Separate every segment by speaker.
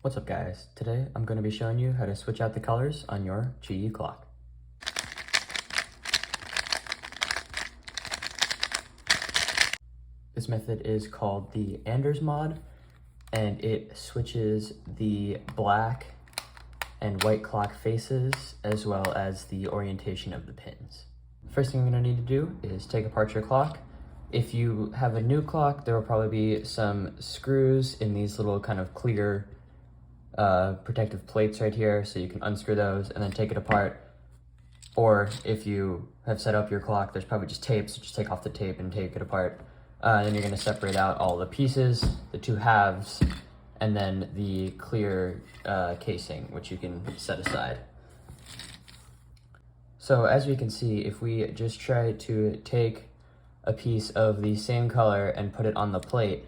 Speaker 1: What's up guys? Today I'm going to be showing you how to switch out the colors on your Qiyi clock. This method is called the Anders mod, and it switches the black and white clock faces as well as the orientation of the pins. First thing you're going to need to do is take apart your clock. If you have a new clock, there will probably be some screws in these little kind of clear protective plates right here, so you can unscrew those and then take it apart. Or if you have set up your clock, there's probably just tape, so just take off the tape and take it apart. Then you're going to separate out all the pieces, the two halves, and then the clear casing, which you can set aside. So as we can see, if we just try to take a piece of the same color and put it on the plate,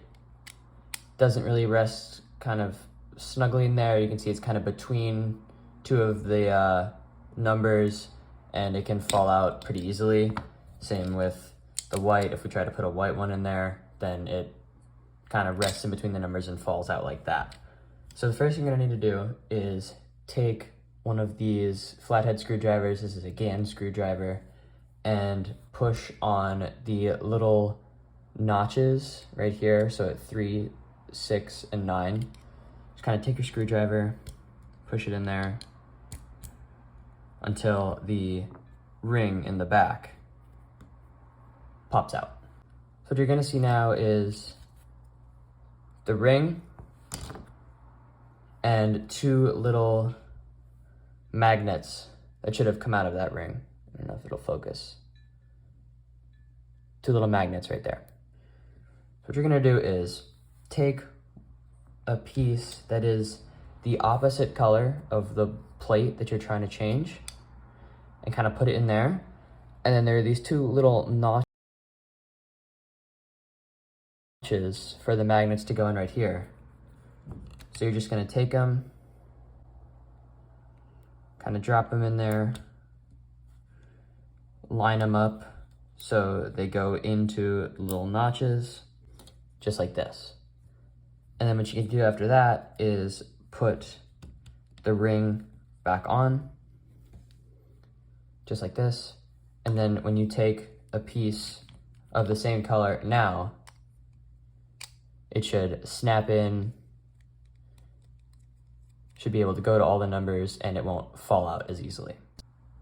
Speaker 1: it doesn't really rest kind of snugly in there. You can see it's kind of between two of the numbers, and it can fall out pretty easily. Same with the white. If we try to put a white one in there, then it kind of rests in between the numbers and falls out like that. So the first thing you're going to need to do is take one of these flathead screwdrivers. This is a GAN screwdriver, and push on the little notches right here, so at 3, 6, and 9. Just kind of take your screwdriver, push it in there until the ring in the back pops out. So what you're going to see now is the ring and two little magnets that should have come out of that ring. I don't know if it'll focus. Two little magnets right there. So what you're going to do is take a piece that is the opposite color of the plate that you're trying to change and kind of put it in there. And then there are these two little notches for the magnets to go in right here. So you're just going to take them, kind of drop them in there, line them up so they go into little notches, just like this. And then what you can do after that is put the ring back on, just like this. And then when you take a piece of the same color now, it should snap in, should be able to go to all the numbers, and it won't fall out as easily.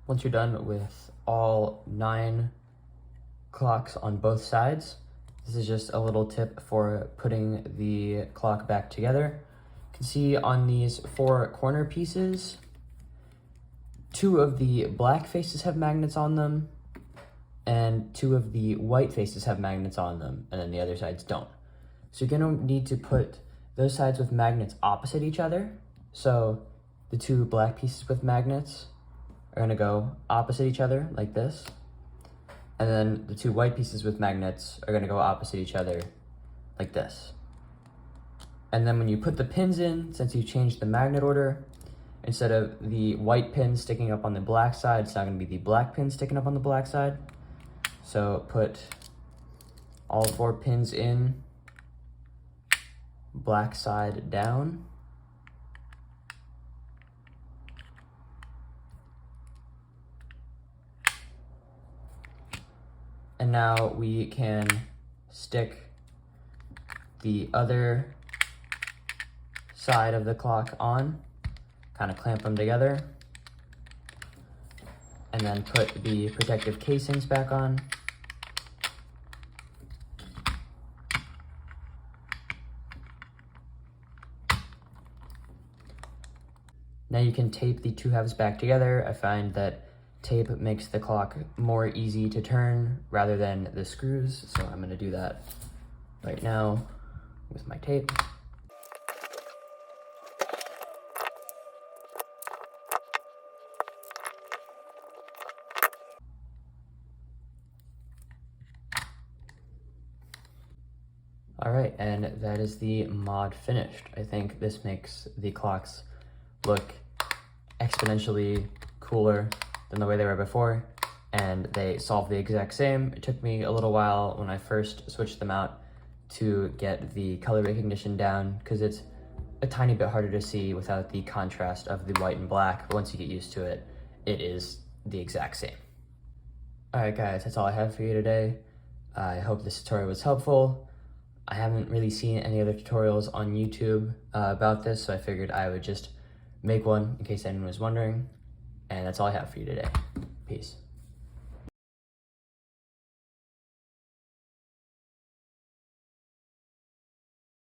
Speaker 1: Once you're done with all 9 clocks on both sides, this is just a little tip for putting the clock back together. You can see on these 4 corner pieces, 2 of the black faces have magnets on them, and 2 of the white faces have magnets on them, and then the other sides don't. So you're gonna need to put those sides with magnets opposite each other. So the 2 black pieces with magnets are gonna go opposite each other like this. And then the 2 white pieces with magnets are gonna go opposite each other like this. And then when you put the pins in, since you changed the magnet order, instead of the white pin sticking up on the black side, it's now gonna be the black pin sticking up on the black side. So put all 4 pins in, black side down. And now we can stick the other side of the clock on, kind of clamp them together, and then put the protective casings back on. Now you can tape the 2 halves back together. I find that tape makes the clock more easy to turn rather than the screws, so I'm going to do that right now with my tape. All right, and that is the mod finished. I think this makes the clocks look exponentially cooler than the way they were before, and they solve the exact same. It took me a little while when I first switched them out to get the color recognition down, because it's a tiny bit harder to see without the contrast of the white and black, but once you get used to it, it is the exact same. Alright guys, that's all I have for you today. I hope this tutorial was helpful. I haven't really seen any other tutorials on YouTube about this, so I figured I would just make one in case anyone was wondering. And that's all I have for you today. Peace.